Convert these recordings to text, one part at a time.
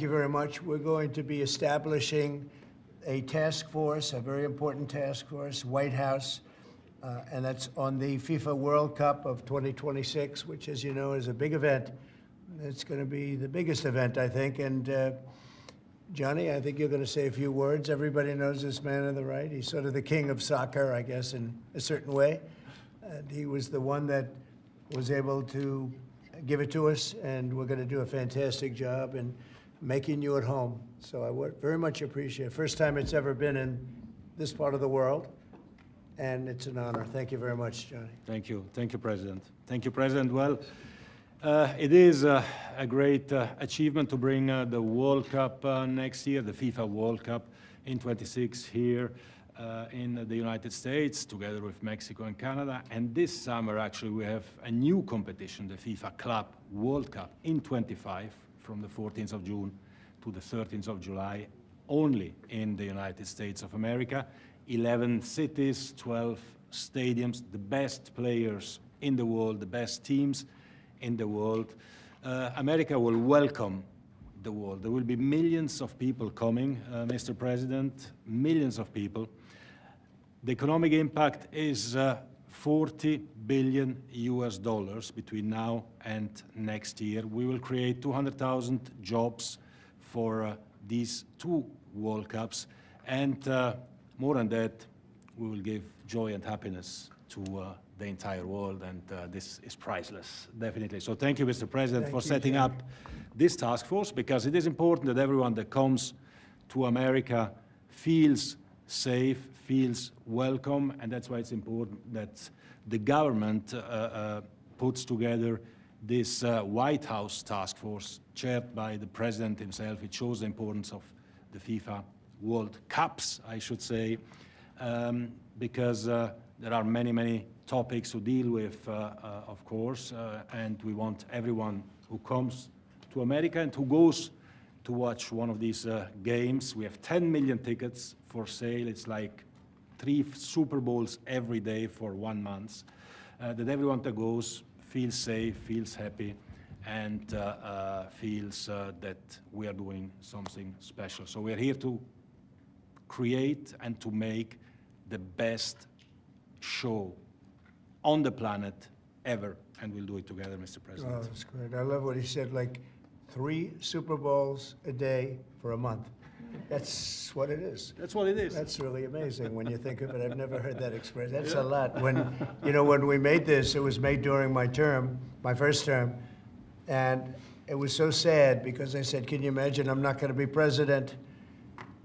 Thank you very much. We're going to be establishing a task force, a very important task force, White House, and that's on the FIFA World Cup of 2026, which, as you know, is a big event. It's going to be the biggest event, I think. And Johnny, I think you're going to say a few words. Everybody knows this man on the right. He's sort of the king of soccer, I guess, in a certain way. And he was the one that was able to give it to us, and we're going to do a fantastic job in making you at home. So I would very much appreciate it. First time it's ever been in this part of the world, and it's an honor. Thank you very much, Johnny. Thank you. Thank you, President. Thank you, President. Well, it is a great achievement to bring the World Cup next year, the FIFA World Cup in 26 here in the United States, together with Mexico and Canada. And this summer, actually, we have a new competition, the FIFA Club World Cup in 25, from the 14th of June to the 13th of July, only in the United States of America. 11 cities, 12 stadiums, the best players in the world, the best teams in the world. America will welcome the world. There will be millions of people coming, Mr. President, millions of people. The economic impact is 40 billion US dollars between now and next year. We will create 200,000 jobs for these two World Cups, and more than that, we will give joy and happiness to the entire world, and this is priceless, definitely. So thank you, Mr. President, for setting up this task force, because it is important that everyone that comes to America feels safe, feels welcome, and that's why it's important that the government puts together this White House task force chaired by the President himself. It shows the importance of the FIFA World Cups, I should say, because there are many, many topics to deal with, of course, and we want everyone who comes to America and who goes to watch one of these games. We have 10 million tickets for sale. It's like 3 Super Bowls every day for 1 month, that everyone that goes feels safe, feels happy, and feels that we are doing something special. So we're here to create and to make the best show on the planet ever, and we'll do it together, Mr. President. Oh, that's great. I love what he said, like 3 Super Bowls a day for a month. That's what it is. That's what it is. That's really amazing when you think of it. I've never heard that expressed. That's a lot. When, you know, when we made this, it was made during my term, my first term, and it was so sad because I said, can you imagine I'm not going to be president?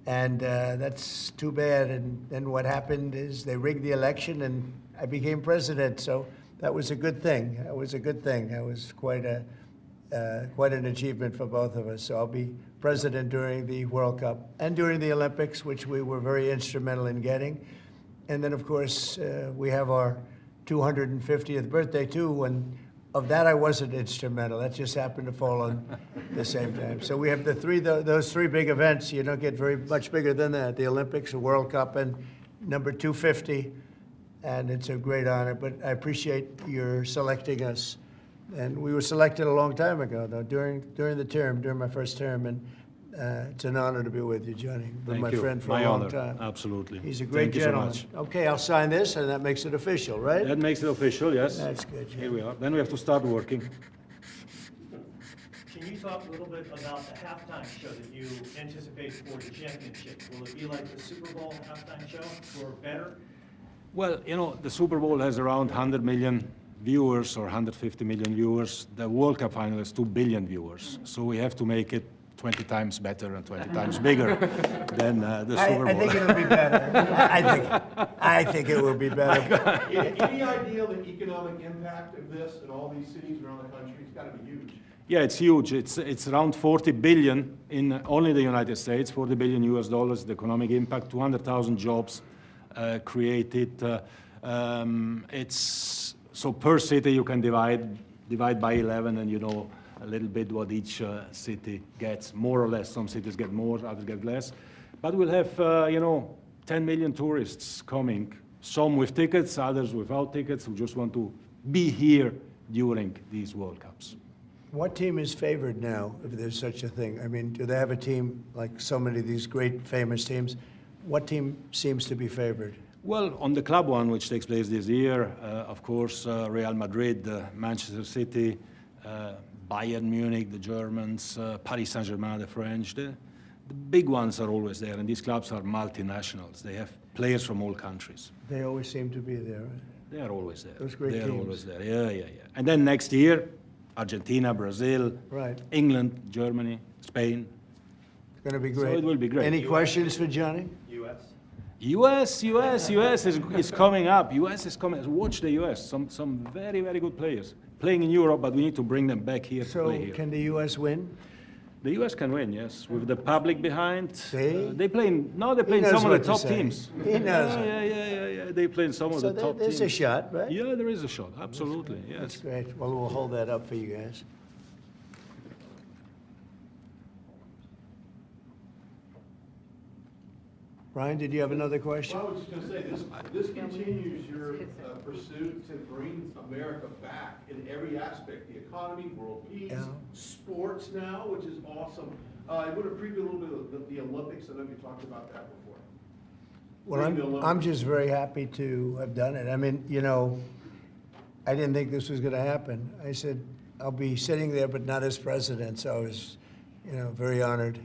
And that's too bad. And then what happened is they rigged the election and I became president. So that was a good thing. That was a good thing. That was quite an achievement for both of us. So I'll be president during the World Cup and during the Olympics, which we were very instrumental in getting. And then, of course, we have our 250th birthday, too, and of that I wasn't instrumental. That just happened to fall on the same time. So we have those 3 big events. You don't get very much bigger than that, the Olympics, the World Cup, and number 250. And it's a great honor, but I appreciate your selecting us. And we were selected a long time ago, though, during the term, during my first term, and it's an honor to be with you, Johnny. Been my friend for a long time. Absolutely. He's a great gentleman. Thank you so much. Okay, I'll sign this, and that makes it official, right? That makes it official, yes. That's good. Here we are. Then we have to start working. Can you talk a little bit about the halftime show that you anticipate for the championship? Will it be like the Super Bowl halftime show or better? Well, you know, the Super Bowl has around 100 million viewers or 150 million viewers. The World Cup final has 2 billion viewers. So we have to make it 20 times better and 20 times bigger than the Super Bowl. I think it'll be better. I think it will be better. Any idea the economic impact of this in all these cities around the country? It's got to be huge. Yeah, it's huge. It's around 40 billion in only the United States, 40 billion US dollars, the economic impact, 200,000 jobs created. So per city you can divide by 11, and you know a little bit what each city gets, more or less. Some cities get more, others get less. But we'll have, 10 million tourists coming, some with tickets, others without tickets, who just want to be here during these World Cups. What team is favored now, if there's such a thing? I mean, do they have a team, like so many of these great famous teams? What team seems to be favored? Well, on the club one, which takes place this year, of course, Real Madrid, Manchester City, Bayern Munich, the Germans, Paris Saint-Germain, the French. The big ones are always there, and these clubs are multinationals. They have players from all countries. They always seem to be there, right? They are always there. Those great They are teams. always there. Yeah, yeah, yeah. And then next year, Argentina, Brazil, Right. England, Germany, Spain. It's going to be So great. it will be great. Any questions for Johnny? US? US is coming up. US is coming. Watch the US. Some very, very good players playing in Europe, but we need to bring them back here to So play here. can the U.S. win? The US can win, yes, with the public behind. See? They play in, no, they play in knows some of what the to top say. teams. He knows. Yeah. They play in some of So the top there's teams. a shot, right? Yeah, there is a shot. Absolutely, That's yes. great. Well, we'll hold that up for you guys. Ryan, did you have another question? Well, I was just gonna say, this continues your pursuit to bring America back in every aspect, the economy, world peace, Yeah. sports now, which is awesome. I want to preview a little bit of the Olympics. I know you talked about that before. Well, Bring the I'm Olympics. just very happy to have done it. I mean, you know, I didn't think this was going to happen. I said, I'll be sitting there, but not as president, so I was, you know, very honored.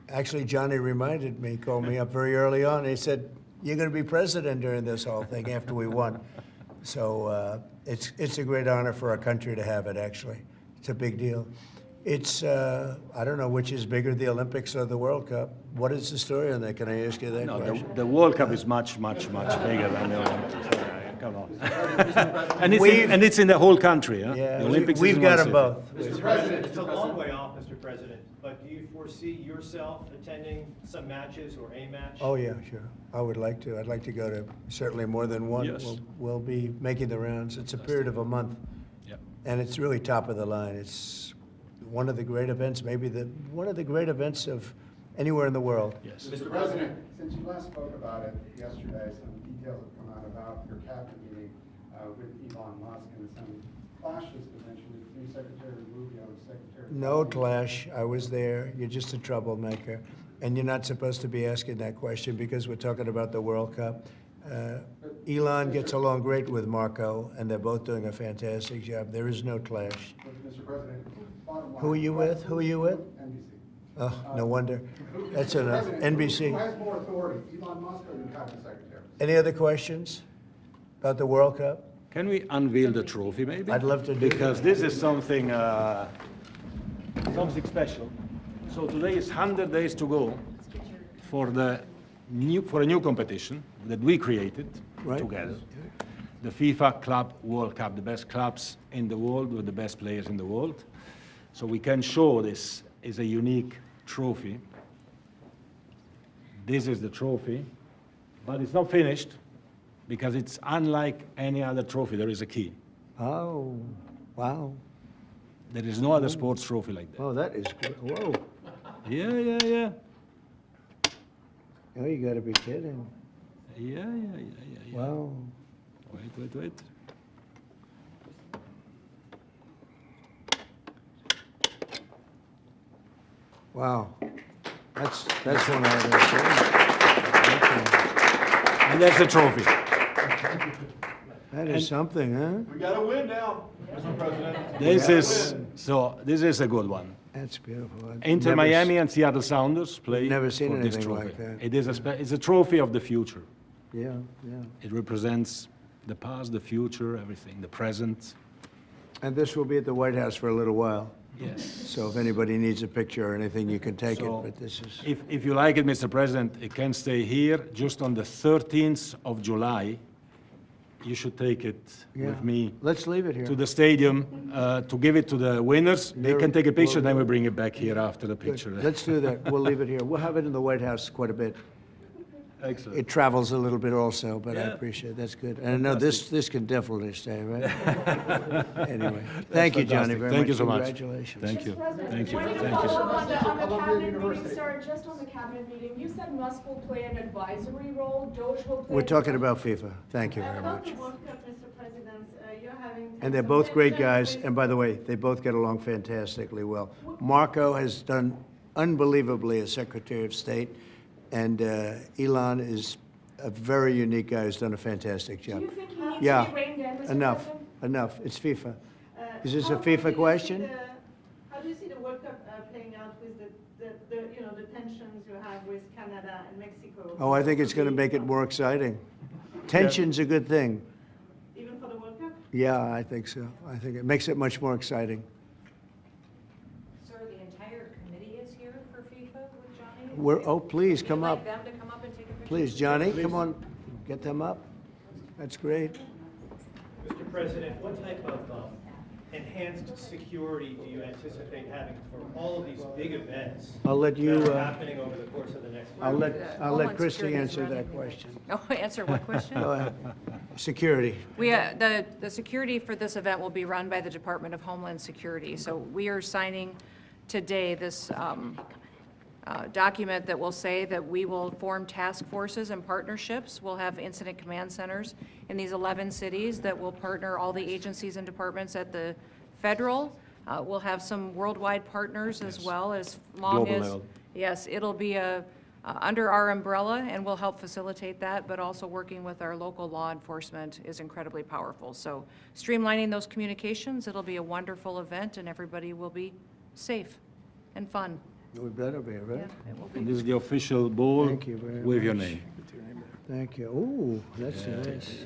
Actually, Johnny reminded me, called me up very early on. He said, "You're going to be president during this whole thing after we won." So it's a great honor for our country to have it. Actually, it's a big deal. It's I don't know which is bigger, the Olympics or the World Cup. What is the story on that? Can I ask you that No, question? the World Cup is much bigger than the Olympics. Come on. We've- and it's in the whole country. Huh? Yeah, The Olympics is we've in got one them city. both. Mr. President, it's a long way off, Mr. President, but do you foresee yourself attending some matches or a match? Oh, yeah, sure. I would like to. I'd like to go to certainly more than one. Yes. We'll be making the rounds. It's a period of a month, Yeah. and it's really top of the line. It's one of the great events, maybe one of the great events of anywhere in the world. Yes. Mr. President, since you last spoke about it yesterday, some details have come out about your cabinet meeting with Elon Musk and some clashes potentially between Secretary Rubio and Secretary. No clash. I was there. You're just a troublemaker. And you're not supposed to be asking that question because we're talking about the World Cup. Elon gets along great with Marco, and they're both doing a fantastic job. There is no clash. But, Mr. President, bottom line. Who are you with? Who are you with? NBC. Oh, no wonder. That's enough. President, Who NBC. has more authority, Elon Musk or the cabinet secretary? Any other questions about the World Cup? Can we unveil the trophy, maybe? I'd love to do Because this is something special. So today is 100 days to go for a new competition that we created Right. together. The FIFA Club World Cup, the best clubs in the world with the best players in the world. So we can show this is a unique trophy. This is the trophy, but it's not finished because it's unlike any other trophy. There is a key. Oh, wow. There is no other sports trophy like that. Oh, that is good. Whoa. Yeah. Oh, you gotta be kidding. Yeah. Wow. Wait. Wow. That's one I haven't And that's the trophy. seen. That is something, huh? We got to win now, Mr. President. This is a good one. That's beautiful. I've Inter never Miami and Seattle Sounders play Never seen for this anything trophy. like that. It is it's a trophy of the future. Yeah. It represents the past, the future, everything, the present. And this will be at the White House for a little while. Yes. So if anybody needs a picture or anything, you can take it, So, but this is, if you like it, Mr. President, it can stay here. Just on the 13th of July, you should take it yeah. with me Let's leave it here. to the stadium to give it to the winners. They You're- can take a picture, well, then we bring it back here after the Good. picture. Let's do that. We'll leave it here. We'll have it in the White House quite a bit. Excellent. it travels a little bit also, but I Yeah. appreciate it. That's good. And I know this can definitely stay, right? Anyway, thank you, Johnny, fantastic. very much. Thank you so much. Congratulations. Thank you. Mr. President, Thank you. when Thank you. follow on the Columbia cabinet meeting, University. sir, just on the cabinet meeting, you said Musk will play an advisory role, Doge will play. We're talking about FIFA. Thank you very About much. the World Cup, Mr. President, you're having. And they're both great guys, and by the way, they both get along fantastically well. Marco has done unbelievably as Secretary of State, and Elon is a very unique guy who's done a fantastic Do job. you think he needs Yeah, to be reined in, Mr. enough, President? enough. It's FIFA. Is this How a do you FIFA see question? How do you see the World Cup playing out with the tensions you have with Canada and Mexico? Oh, I think it's going to make it more exciting. Tension's a good thing. Even for the World Cup? Yeah, I think so. I think it makes it much more exciting. Sir, the entire committee is here for FIFA with Johnny? Oh, please, come Would you up. like them to come up and take a picture? Please, Johnny, come on, get them up. That's great. Mr. President, what type of enhanced security do you anticipate having for all of these big events I'll let you, that are happening over the course of the next I'll year? let Homeland Christie Security is answer running. that question. Oh, answer what question? Go ahead. Security. The security for this event will be run by the Department of Homeland Security. So we are signing today this document that will say that we will form task forces and partnerships. We'll have incident command centers in these 11 cities that will partner all the agencies and departments at the federal. We'll have some worldwide partners as well, as long Global as. level. Yes, it'll be under our umbrella, and we'll help facilitate that, but also working with our local law enforcement is incredibly powerful. So streamlining those communications, it'll be a wonderful event, and everybody will be safe and fun. We better be, Yeah, right? it will And be. this is the official ball Thank you very with your much. name. Thank you. Ooh, that's nice.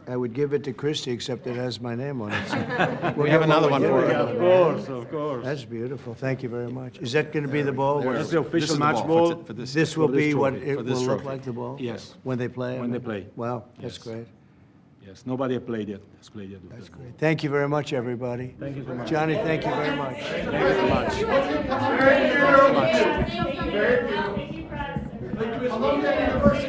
I would give it to Christie, except it has my name on it. We have another one for Yeah, her. Of course, of course. That's beautiful. Thank you very much. Is that going to be the ball? That's the This official is the match ball ball. for this. This will for this be what trophy, it for will this look trophy. like, the ball? Yes. When they play? I When they mean? play. Wow, that's Yes. great. Yes, nobody has played yet. Has played yet. That's great. Thank you very much, everybody. Thank you so much. Johnny, thank you very much. Thank you, President. Columbia University.